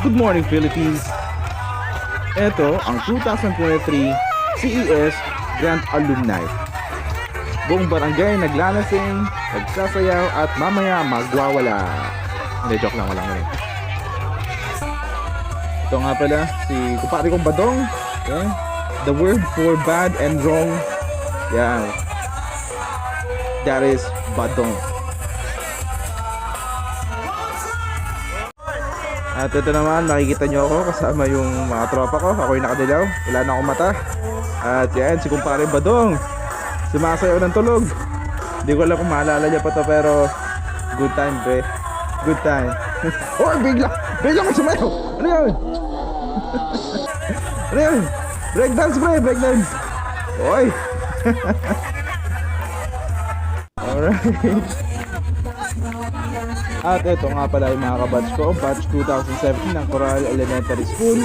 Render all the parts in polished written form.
Good morning Philippines! Ito ang 2023 CES Grand Alumni. Buong barangay naglalasing, nagsasayaw at mamaya magwawala. Hindi, joke lang, walang mali. Ito nga pala si kupari kong Badong. Yeah. The word for bad and wrong, yeah, that is Badong. At ito naman, makikita nyo ako kasama yung mga tropa ko. Ako'y nakadilaw, wala na akong mata. At yan, si kumpare Badong, sumasayaw ng tulog. Hindi ko alam kung maalala niya pa to, pero good time, pre. Good time. Oh, bigla ko sumayaw. Ano yun? Ano yun? Breakdance, pre, breakdance. Oy. Alright. At ito nga pala yung mga kabatch ko, batch 2017 ng Coral Elementary School.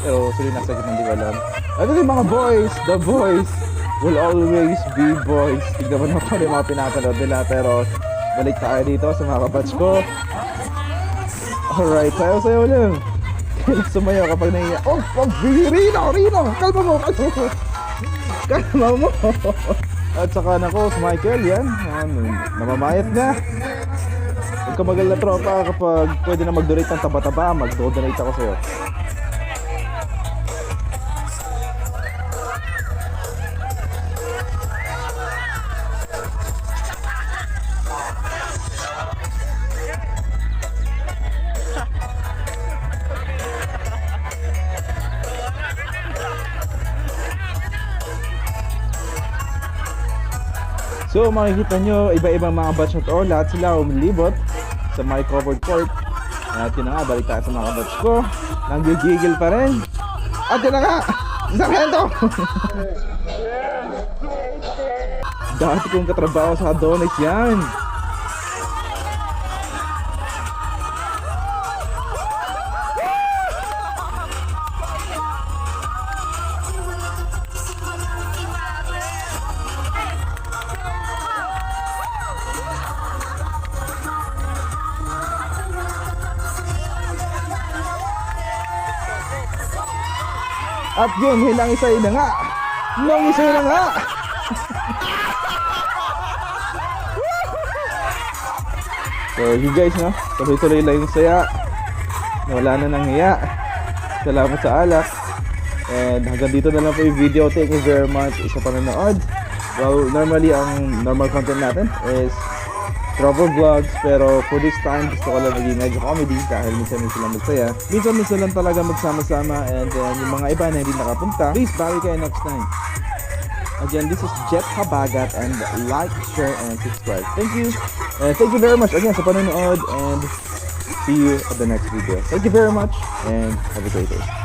Pero sila nasa gitna, hindi ko alam. At ito yung mga boys, the boys will always be boys. Tignan mo naman yung mga pinapanood nila, pero balik tayo dito sa mga kabatch ko. Alright, sayo lang. Kailan sumayaw kapag naiya. Oh, Rino! Kalma mo! Kalma mo! At saka nako, si Michael, yan. Namamayat na. Huwag ka magal na tropa, kapag pwede na mag-donate ng taba-taba, mag-donate ako sa'yo. So makikita nyo, iba-ibang mga batch na to, lahat sila umilibot sa my covered court. At yun na nga, balik tayo sa mga batch ko. Nanggigigil pa rin. At yun na nga, Sargento! Dati kong katrabaho sa Adonis yan. At yun, hilang isa na nga. So you guys, no, tuloy-tuloy lang yung saya. Wala na nang hiya. Salamat sa alak. And hanggang dito na lang po yung video. Thank you very much sa panonood. Well, normally ang normal content natin is travel vlogs, pero for this time gusto ko lang maging medyo comedy dahil minsan lang magsaya, minsan lang talaga magsama-sama. And yung mga iba na hindi nakapunta, please balik kayo next time. Again, this is Jet Habagat, and like, share, and subscribe. Thank you, and thank you very much again sa panonood, and see you at the next video. Thank you very much, and have a great day.